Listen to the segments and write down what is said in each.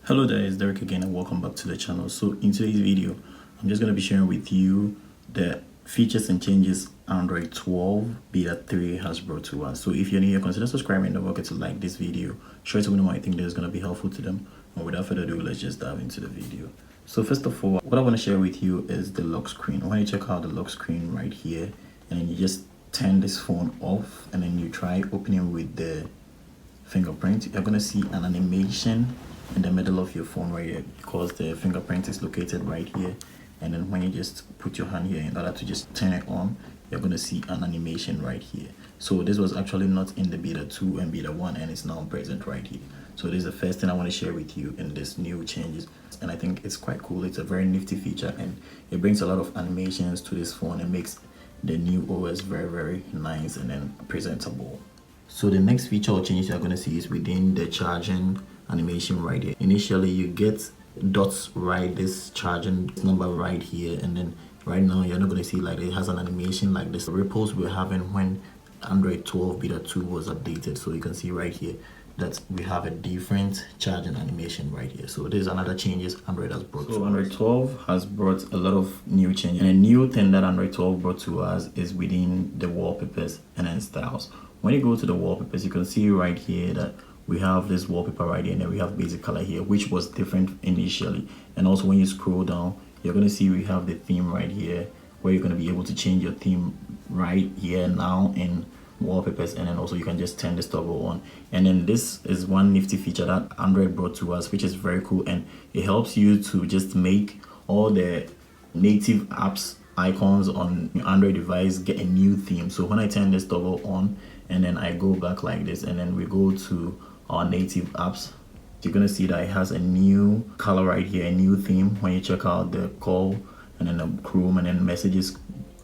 Hello there, it's Derek again and welcome back to the channel. So in today's video, I'm just going to be sharing with you the features and changes Android 12 Beta 3 has brought to us. So if you're new here, consider subscribing and don't forget to like this video. Share it to anyone I think that is going to be helpful to them. And without further ado, let's just dive into the video. So first of all, what I want to share with you is the lock screen. When you check out the lock screen right here, and then you just turn this phone off and then you try opening with the fingerprint, you're going to see an animation in the middle of your phone right here because the fingerprint is located right here. And then when you just put your hand here in order to just turn it on, you're going to see an animation right here. So this was actually not in the beta 2 and beta 1 and it's now present right here. So this is the first thing I want to share with you in this new changes, and I think it's quite cool. It's a very nifty feature and it brings a lot of animations to this phone and makes the new OS very nice and then presentable. So the next feature or change you're going to see is within the charging animation right here. Initially you get dots right, this charging number right here, and then right now you're not going to see like it has an animation like this. The ripples we're having when Android 12 beta 2 was updated. So you can see right here that we have a different charging animation right here. So there's another changes Android has brought. So Android 12 has brought a lot of new changes, and a new thing that Android 12 brought to us is within the wallpapers and then styles. When you go to the wallpapers, you can see right here that we have this wallpaper right here, and then we have basic color here, which was different initially. And also when you scroll down, you're going to see we have the theme right here, where you're going to be able to change your theme right here now in wallpapers, and then also you can just turn this toggle on. And then this is one nifty feature that Android brought to us, which is very cool, and it helps you to just make all the native apps icons on your Android device get a new theme. So when I turn this toggle on and then I go back like this, and then we go to our native apps, you're gonna see that it has a new color right here, a new theme. When you check out the call and then the Chrome and then messages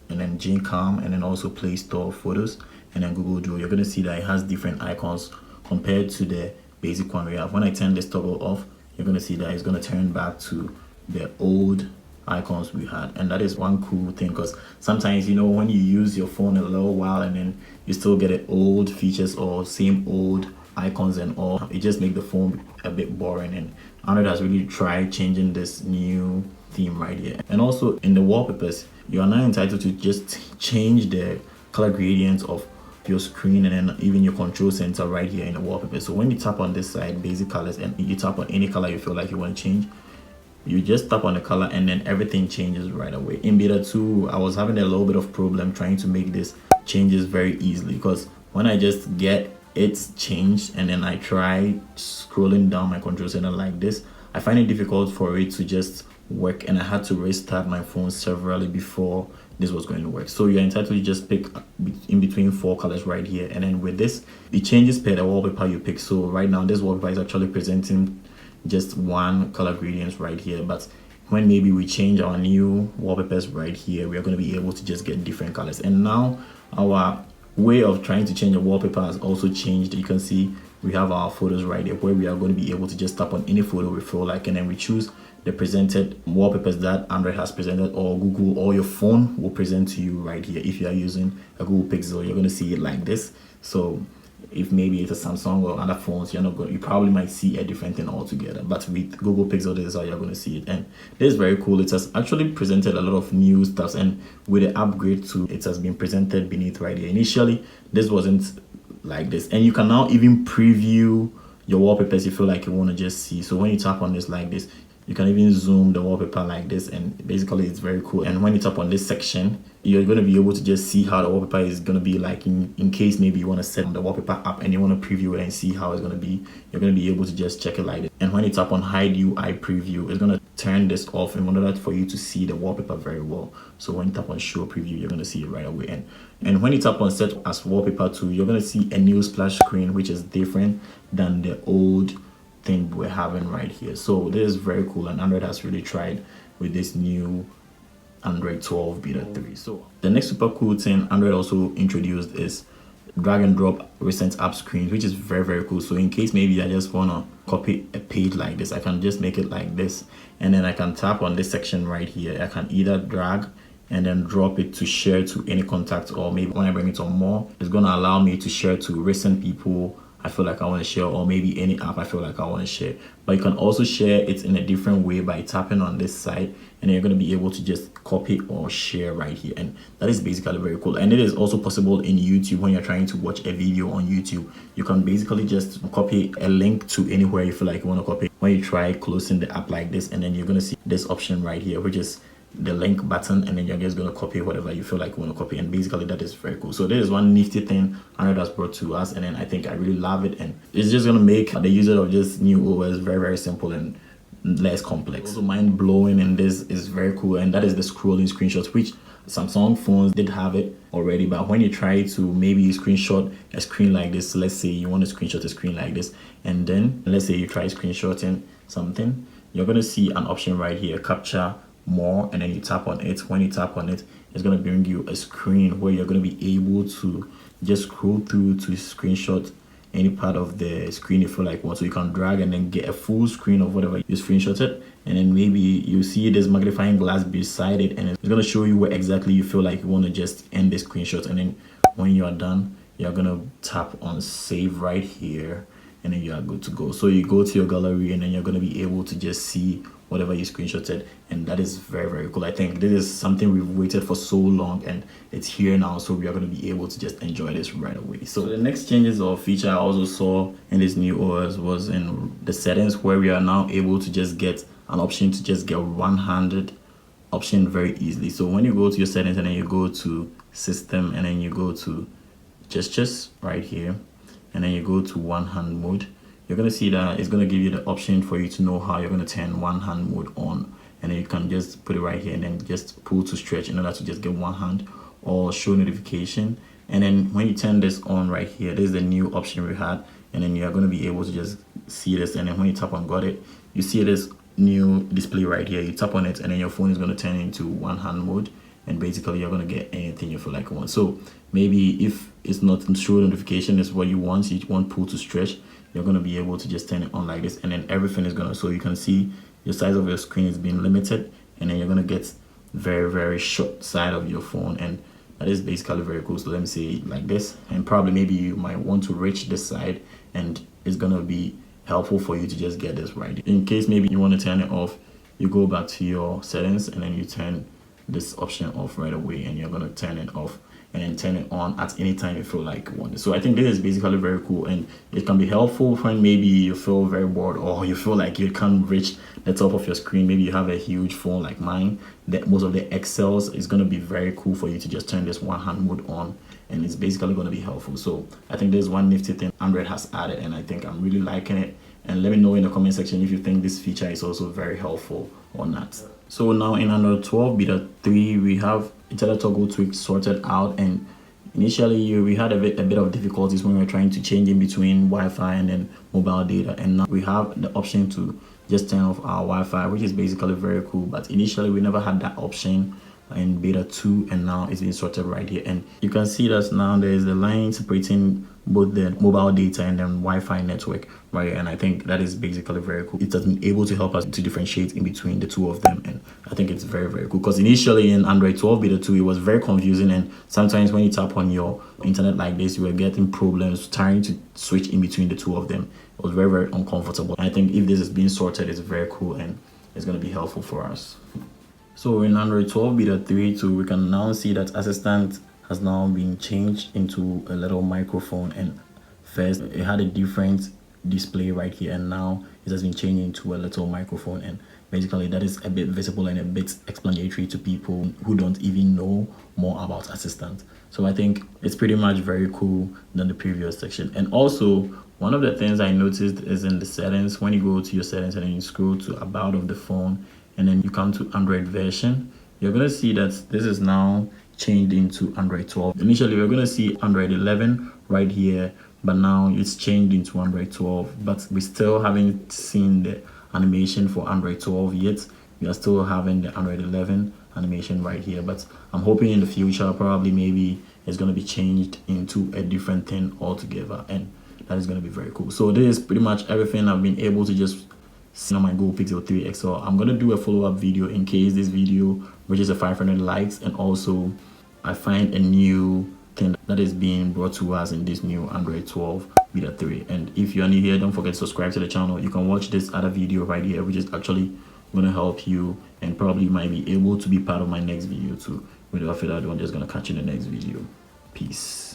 and then Gcam and then also Play Store, photos, and then Google Duo, you're gonna see that it has different icons compared to the basic one we have. When I turn this toggle off, you're gonna see that it's gonna turn back to the old icons we had. And that is one cool thing, because sometimes, you know, when you use your phone a little while and then you still get the old features or same old icons and all, it just make the phone a bit boring. And Android has really tried changing this new theme right here. And also in the wallpapers, you are now entitled to just change the color gradients of your screen and then even your control center right here in the wallpaper. So when you tap on this side, basic colors, and you tap on any color you feel like you want to change, you just tap on the color and then everything changes right away. In beta 2, I was having a little bit of problem trying to make this changes very easily, because when I just get it changed and then I try scrolling down my control center like this, I find it difficult for it to just work, and I had to restart my phone severally before this was going to work. So you're entitled to just pick in between 4 colors right here, and then with this it changes per the wallpaper you pick. So right now this wallpaper is actually presenting just one color gradients right here, but when maybe we change our new wallpapers right here, we are going to be able to just get different colors. And now our way of trying to change a wallpaper has also changed. You can see we have our photos right here, where we are going to be able to just tap on any photo we feel like, and then we choose the presented wallpapers that Android has presented, or Google or your phone will present to you right here. If you are using a Google Pixel, you're going to see it like this. So if maybe it's a Samsung or other phones, you probably might see a different thing altogether. But with Google Pixel, this is how you're going to see it, and this is very cool. It has actually presented a lot of new stuff, and with the upgrade to it has been presented beneath right here. Initially this wasn't like this, and you can now even preview your wallpapers if you feel like you want to just see. So when you tap on this like this, you can even zoom the wallpaper like this, and basically it's very cool. And when you tap on this section, you're going to be able to just see how the wallpaper is going to be like in case maybe you want to set the wallpaper up and you want to preview it and see how it's going to be. You're going to be able to just check it like this. And when you tap on hide UI preview, it's going to turn this off in order for you to see the wallpaper very well. So when you tap on show preview, you're going to see it right away. And when you tap on set as wallpaper 2, you're going to see a new splash screen, which is different than the old thing we're having right here. So this is very cool, and Android has really tried with this new Android 12 beta 3. So the next super cool thing Android also introduced is drag and drop recent app screens, which is very cool. So in case maybe I just want to copy a page like this, I can just make it like this, and then I can tap on this section right here. I can either drag and then drop it to share to any contact, or maybe when I bring it on more, it's going to allow me to share to recent people I feel like I want to share, or maybe any app I feel like I want to share. But you can also share it in a different way by tapping on this side, and then you're going to be able to just copy or share right here. And that is basically very cool. And it is also possible in YouTube. When you're trying to watch a video on YouTube, you can basically just copy a link to anywhere you feel like you want to copy. When you try closing the app like this, and then you're going to see this option right here, which is the link button, and then you're just going to copy whatever you feel like you want to copy. And basically that is very cool. So there is one nifty thing Android has brought to us, and then I think I really love it, and it's just going to make the user of this new OS very simple and less complex. Also mind-blowing, and this is very cool, and that is the scrolling screenshots, which Samsung phones did have it already. But when you try to maybe screenshot a screen like this, let's say you want to screenshot a screen like this, and then let's say you try screenshotting something, you're going to see an option right here, capture more, and then you tap on it. When you tap on it, it's going to bring you a screen where you're going to be able to just scroll through to screenshot any part of the screen you feel like want. So you can drag and then get a full screen of whatever you screenshotted, and then maybe you see this magnifying glass beside it, and it's going to show you where exactly you feel like you want to just end the screenshot. And then when you are done, you're going to tap on save right here, and then you are good to go. So you go to your gallery, and then you're going to be able to just see whatever you screenshotted, and that is very cool. I think this is something we've waited for so long, and it's here now, so we are going to be able to just enjoy this right away. So the next changes or feature I also saw in this new OS was in the settings, where we are now able to just get an option to just get one-handed option very easily. So when you go to your settings, and then you go to system, and then you go to gestures right here, and then you go to one hand mode, you're going to see that it's going to give you the option for you to know how you're going to turn one hand mode on, and then you can just put it right here and then just pull to stretch in order to just get one hand, or show notification. And then when you turn this on right here, this is the new option we had, and then you're going to be able to just see this. And then when you tap on got it, you see this new display right here. You tap on it, and then your phone is going to turn into one hand mode, and basically you're going to get anything you feel like you want. So maybe if it's not show notification is what you want pull to stretch, you're going to be able to just turn it on like this, and then everything is going to, so you can see your size of your screen is being limited, and then you're going to get very short side of your phone, and that is basically very cool. So let me say like this, and probably maybe you might want to reach this side, and it's going to be helpful for you to just get this right. In case maybe you want to turn it off, you go back to your settings, and then you turn this option off right away, and you're going to turn it off, and then turn it on at any time you feel like you want it. So I think this is basically very cool, and it can be helpful when maybe you feel very bored, or you feel like you can't reach the top of your screen. Maybe you have a huge phone like mine that most of the excels is going to be very cool for you to just turn this one hand mode on, and it's basically going to be helpful. So I think there's one nifty thing Android has added, and I think I'm really liking it. And let me know in the comment section if you think this feature is also very helpful or not. So now in Android 12 beta 3, we have internet toggle tweak sorted out, and initially we had a bit of difficulties when we were trying to change in between Wi-Fi and then mobile data, and now we have the option to just turn off our Wi-Fi, which is basically very cool. But initially we never had that option in beta 2, and now it's been sorted right here, and you can see that now there is a line separating both the mobile data and then Wi-Fi network right here, and I think that is basically very cool. It has been able to help us to differentiate in between the two of them, and I think it's very cool, because initially in Android 12 beta 2 it was very confusing, and sometimes when you tap on your internet like this, you were getting problems trying to switch in between the two of them. It was very uncomfortable. And I think if this is being sorted, it's very cool, and it's going to be helpful for us. So in Android 12 beta 3 too, we can now see that Assistant has now been changed into a little microphone, and first it had a different display right here, and now it has been changed into a little microphone, and basically that is a bit visible and a bit explanatory to people who don't even know more about Assistant. So I think it's pretty much very cool than the previous section. And also one of the things I noticed is in the settings, when you go to your settings and then you scroll to about of the phone, and then you come to Android version, you're going to see that this is now changed into Android 12. Initially we're going to see Android 11 right here, but now it's changed into Android 12, but we still haven't seen the animation for Android 12 yet. We are still having the Android 11 animation right here, but I'm hoping in the future probably maybe it's going to be changed into a different thing altogether, and that is going to be very cool. So this is pretty much everything I've been able to just see on my Google Pixel 3 XL. I'm going to do a follow-up video in case this video reaches 500 likes, and also I find a new thing that is being brought to us in this new Android 12 beta 3. And if you're new here, don't forget to subscribe to the channel. You can watch this other video right here, which is actually going to help you and probably might be able to be part of my next video too. Without further ado, I'm just going to catch you in the next video. Peace.